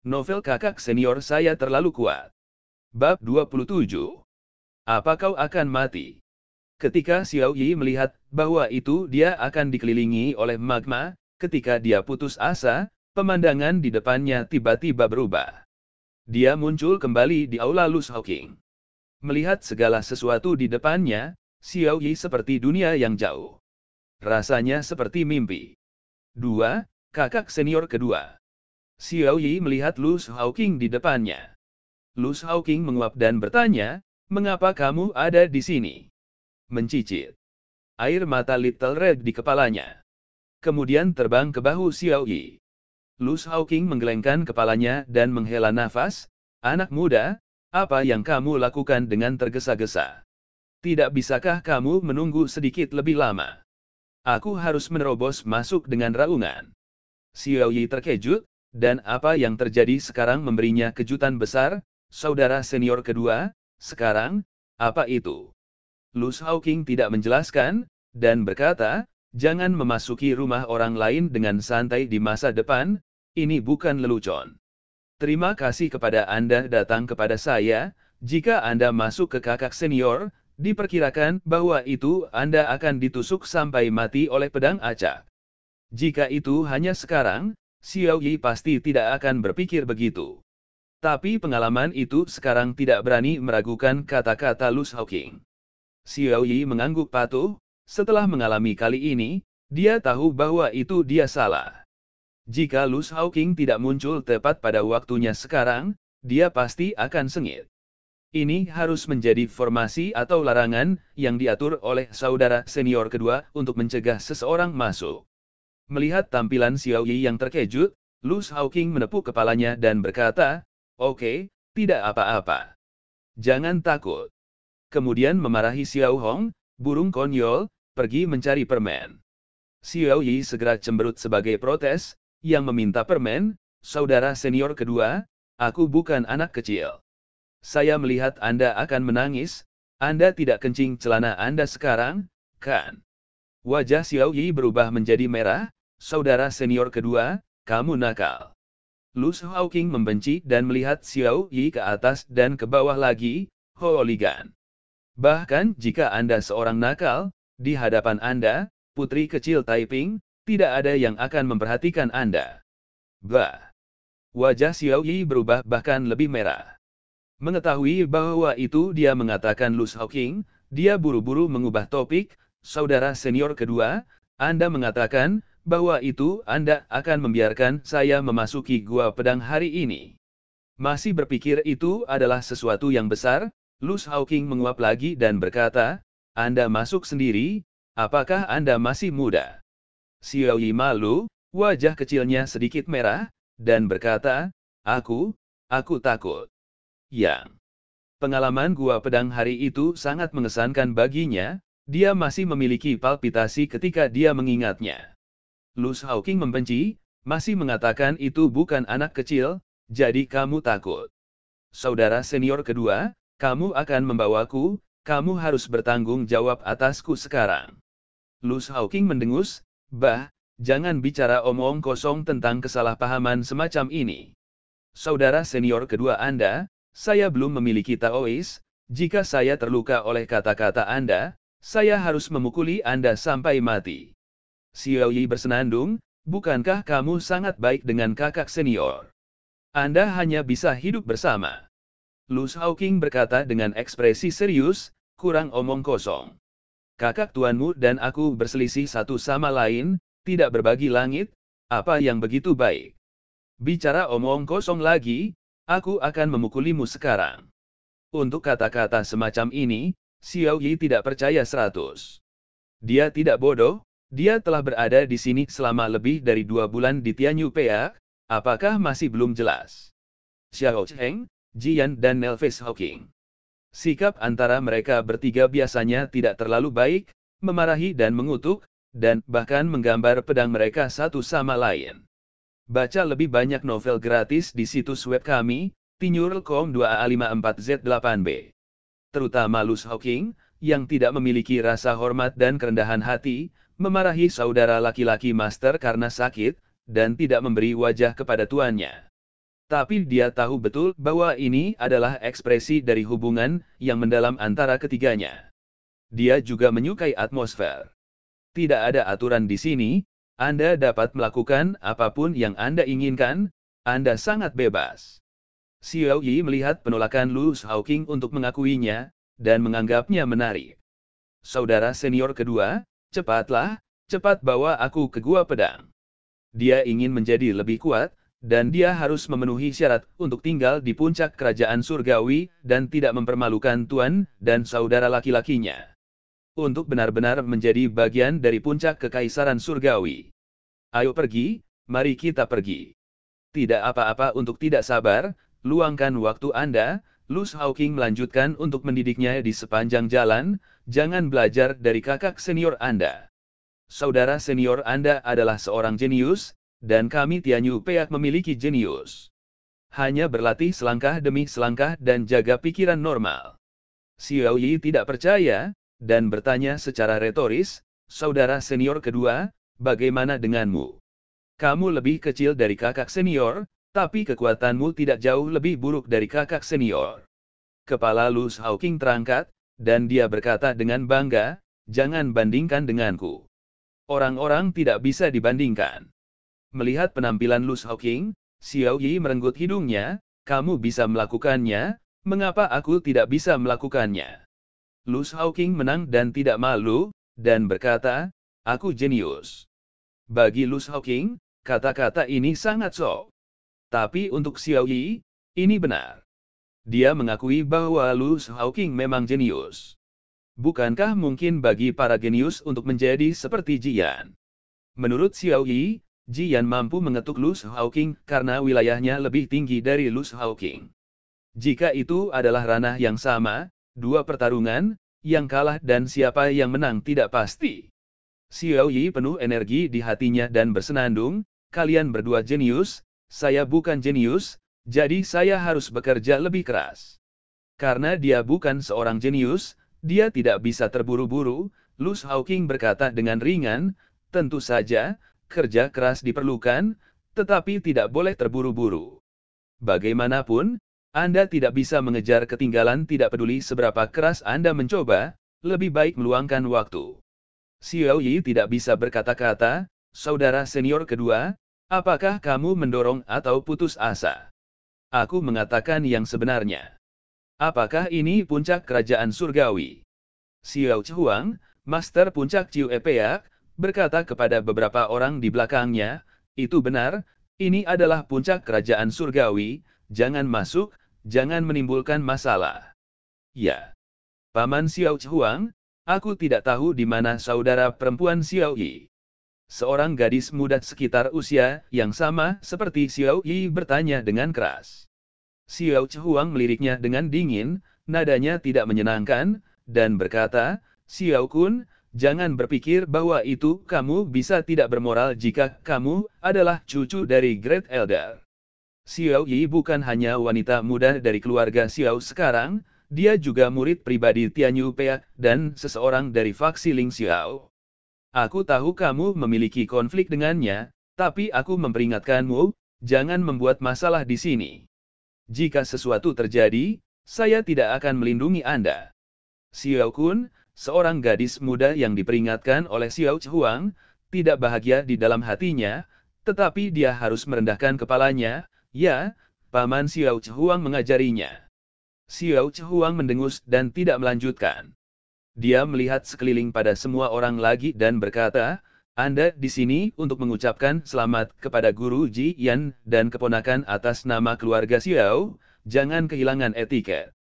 novel kakak senior saya terlalu kuat. Bab 27. Apa kau akan mati? Ketika Xiao Yi melihat bahwa itu dia akan dikelilingi oleh magma, ketika dia putus asa, pemandangan di depannya tiba-tiba berubah. Dia muncul kembali di aula Lu Shaoqing. Melihat segala sesuatu di depannya, Xiao Yi seperti dunia yang jauh. Rasanya seperti mimpi. 2. Kakak senior kedua. Xiao Yi melihat Lu Shaoqing di depannya. Lu Shaoqing menguap dan bertanya, "Mengapa kamu ada di sini?" Mencicit. Air mata Little Red di kepalanya. Kemudian terbang ke bahu Xiao Yi. Lu Shaoqing menggelengkan kepalanya dan menghela nafas, "Anak muda, apa yang kamu lakukan dengan tergesa-gesa? Tidak bisakah kamu menunggu sedikit lebih lama? Aku harus menerobos masuk dengan raungan." Xiao Yi terkejut, dan apa yang terjadi sekarang memberinya kejutan besar. Saudara senior kedua, sekarang, apa itu? Lu Shaoqing tidak menjelaskan, dan berkata, "Jangan memasuki rumah orang lain dengan santai di masa depan, ini bukan lelucon. Terima kasih kepada Anda datang kepada saya, jika Anda masuk ke kakak senior, diperkirakan bahwa itu Anda akan ditusuk sampai mati oleh pedang acak. Jika itu hanya sekarang, Xiao Yi pasti tidak akan berpikir begitu. Tapi pengalaman itu sekarang tidak berani meragukan kata-kata Lu Shaoqing. Xiao Yi mengangguk patuh, setelah mengalami kali ini, dia tahu bahwa itu dia salah. Jika Lu Shaoqing tidak muncul tepat pada waktunya sekarang, dia pasti akan sengit. Ini harus menjadi formasi atau larangan yang diatur oleh saudara senior kedua untuk mencegah seseorang masuk. Melihat tampilan Xiao Yi yang terkejut, Lu Shaoqing menepuk kepalanya dan berkata, "Oke, tidak apa-apa. Jangan takut." Kemudian memarahi Xiao Hong, "Burung konyol, pergi mencari permen." Xiao Yi segera cemberut sebagai protes, yang meminta permen, "Saudara senior kedua, aku bukan anak kecil. Saya melihat Anda akan menangis, Anda tidak kencing celana Anda sekarang, kan?" Wajah Xiao Yi berubah menjadi merah, "Saudara senior kedua, kamu nakal." Lu Shaoqing membenci dan melihat Xiao Yi ke atas dan ke bawah lagi, "Hooligan. Bahkan jika Anda seorang nakal, di hadapan Anda, putri kecil Taiping, tidak ada yang akan memperhatikan Anda." Bah! Wajah Xiao Yi berubah bahkan lebih merah. Mengetahui bahwa itu dia mengatakan Lu Shaoqing, dia buru-buru mengubah topik, "Saudara senior kedua, Anda mengatakan bahwa itu Anda akan membiarkan saya memasuki gua pedang hari ini. Masih berpikir itu adalah sesuatu yang besar?" Lu Shaoqing menguap lagi dan berkata, "Anda masuk sendiri, apakah Anda masih muda?" Xiao Yi malu, wajah kecilnya sedikit merah, dan berkata, Aku takut." Yang pengalaman gua pedang hari itu sangat mengesankan baginya, dia masih memiliki palpitasi ketika dia mengingatnya. Lu Shaoqing membenci, masih mengatakan itu bukan anak kecil, jadi kamu takut. Saudara senior kedua, kamu akan membawaku, kamu harus bertanggung jawab atasku sekarang. Lu Shaoqing mendengus, "Bah, jangan bicara omong kosong tentang kesalahpahaman semacam ini. Saudara senior kedua Anda, saya belum memiliki Taois, jika saya terluka oleh kata-kata Anda, saya harus memukuli Anda sampai mati." Xiao Yi bersenandung, "Bukankah kamu sangat baik dengan kakak senior? Anda hanya bisa hidup bersama." Lu Shaoqing berkata dengan ekspresi serius, "Kurang omong kosong. Kakak tuanmu dan aku berselisih satu sama lain, tidak berbagi langit, apa yang begitu baik? Bicara omong kosong lagi, aku akan memukulimu sekarang." Untuk kata-kata semacam ini, Xiao Yi tidak percaya 100. Dia tidak bodoh, dia telah berada di sini selama lebih dari 2 bulan di Tianyu Peak, apakah masih belum jelas? Xiao Cheng, Jian dan Nelves Hawking. Sikap antara mereka bertiga biasanya tidak terlalu baik, memarahi dan mengutuk, dan bahkan menggambar pedang mereka satu sama lain. Baca lebih banyak novel gratis di situs web kami, tinyurl.com2a54z8b. Terutama Lu Shaoqing, yang tidak memiliki rasa hormat dan kerendahan hati, memarahi saudara laki-laki master karena sakit, dan tidak memberi wajah kepada tuannya. Tapi dia tahu betul bahwa ini adalah ekspresi dari hubungan yang mendalam antara ketiganya. Dia juga menyukai atmosfer. Tidak ada aturan di sini, Anda dapat melakukan apapun yang Anda inginkan, Anda sangat bebas. Xiao Yi melihat penolakan Lu Shaoqing untuk mengakuinya, dan menganggapnya menarik. Saudara senior kedua, cepat bawa aku ke Gua Pedang. Dia ingin menjadi lebih kuat, dan dia harus memenuhi syarat untuk tinggal di puncak kerajaan surgawi, dan tidak mempermalukan tuan dan saudara laki-lakinya. Untuk benar-benar menjadi bagian dari puncak kekaisaran surgawi. Ayo pergi, mari kita pergi. Tidak apa-apa untuk tidak sabar, luangkan waktu Anda. Lu Shaoqing melanjutkan untuk mendidiknya di sepanjang jalan, jangan belajar dari kakak senior Anda. Saudara senior Anda adalah seorang jenius, dan kami Tianyu Peak memiliki jenius. Hanya berlatih selangkah demi selangkah dan jaga pikiran normal. Xiao Yi tidak percaya, dan bertanya secara retoris, saudara senior kedua, bagaimana denganmu? Kamu lebih kecil dari kakak senior, tapi kekuatanmu tidak jauh lebih buruk dari kakak senior. Kepala Lu Shaoqing terangkat, dan dia berkata dengan bangga, jangan bandingkan denganku. Orang-orang tidak bisa dibandingkan. Melihat penampilan Lu Shaoqing, Xiao Yi merenggut hidungnya, kamu bisa melakukannya, mengapa aku tidak bisa melakukannya? Lu Shaoqing menang dan tidak malu, dan berkata, aku jenius. Bagi Lu Shaoqing, kata-kata ini sangat sok. Tapi untuk Xiao Yi, ini benar. Dia mengakui bahwa Lu Shaoqing memang jenius. Bukankah mungkin bagi para jenius untuk menjadi seperti Jian? Menurut Xiao Yi, Jian mampu mengetuk Lu Shaoqing karena wilayahnya lebih tinggi dari Lu Shaoqing. Jika itu adalah ranah yang sama, dua pertarungan, yang kalah dan siapa yang menang tidak pasti. Xiao Yi penuh energi di hatinya dan bersenandung, kalian berdua jenius, saya bukan jenius, jadi saya harus bekerja lebih keras. Karena dia bukan seorang jenius, dia tidak bisa terburu-buru, Lu Shaoqing berkata dengan ringan, tentu saja, kerja keras diperlukan, tetapi tidak boleh terburu-buru. Bagaimanapun, Anda tidak bisa mengejar ketinggalan tidak peduli seberapa keras Anda mencoba, lebih baik meluangkan waktu. Xiao Yi tidak bisa berkata-kata, saudara senior kedua, apakah kamu mendorong atau putus asa? Aku mengatakan yang sebenarnya. Apakah ini puncak kerajaan surgawi? Xiao Chuang, Master Puncak Ciu Epeak, berkata kepada beberapa orang di belakangnya, itu benar, ini adalah puncak kerajaan surgawi, jangan masuk, jangan menimbulkan masalah. Ya. Paman Xiao Chuang, aku tidak tahu di mana saudara perempuan Xiao Yi. Seorang gadis muda sekitar usia yang sama seperti Xiao Yi bertanya dengan keras. Xiao Chuang meliriknya dengan dingin, nadanya tidak menyenangkan, dan berkata, Xiao Kun, jangan berpikir bahwa itu kamu bisa tidak bermoral jika kamu adalah cucu dari Great Elder. Xiao Yi bukan hanya wanita muda dari keluarga Xiao sekarang, dia juga murid pribadi Tianyu Peak dan seseorang dari faksi Ling Xiao. Aku tahu kamu memiliki konflik dengannya, tapi aku memperingatkanmu, jangan membuat masalah di sini. Jika sesuatu terjadi, saya tidak akan melindungi Anda. Xiao Kun, seorang gadis muda yang diperingatkan oleh Xiao Chuang, tidak bahagia di dalam hatinya, tetapi dia harus merendahkan kepalanya, ya, Paman Xiao Chuang mengajarinya. Xiao Chuang mendengus dan tidak melanjutkan. Dia melihat sekeliling pada semua orang lagi dan berkata, Anda di sini untuk mengucapkan selamat kepada Guru Ji Yan dan keponakan atas nama keluarga Xiao, jangan kehilangan etiket.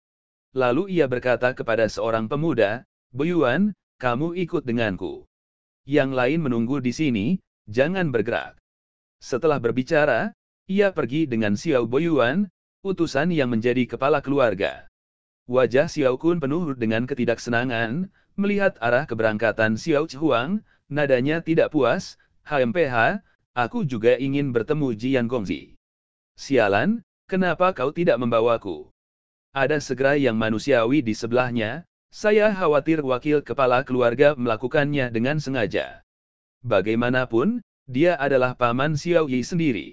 Lalu ia berkata kepada seorang pemuda, Boyuan, kamu ikut denganku. Yang lain menunggu di sini, jangan bergerak. Setelah berbicara, ia pergi dengan Xiao Boyuan, utusan yang menjadi kepala keluarga. Wajah Xiao Kun penuh dengan ketidaksenangan, melihat arah keberangkatan Xiao Chuang, nadanya tidak puas, HMPH, aku juga ingin bertemu Jian Gongzi. Sialan, kenapa kau tidak membawaku? Ada segera yang manusiawi di sebelahnya, saya khawatir wakil kepala keluarga melakukannya dengan sengaja. Bagaimanapun, dia adalah paman Xiao Yi sendiri.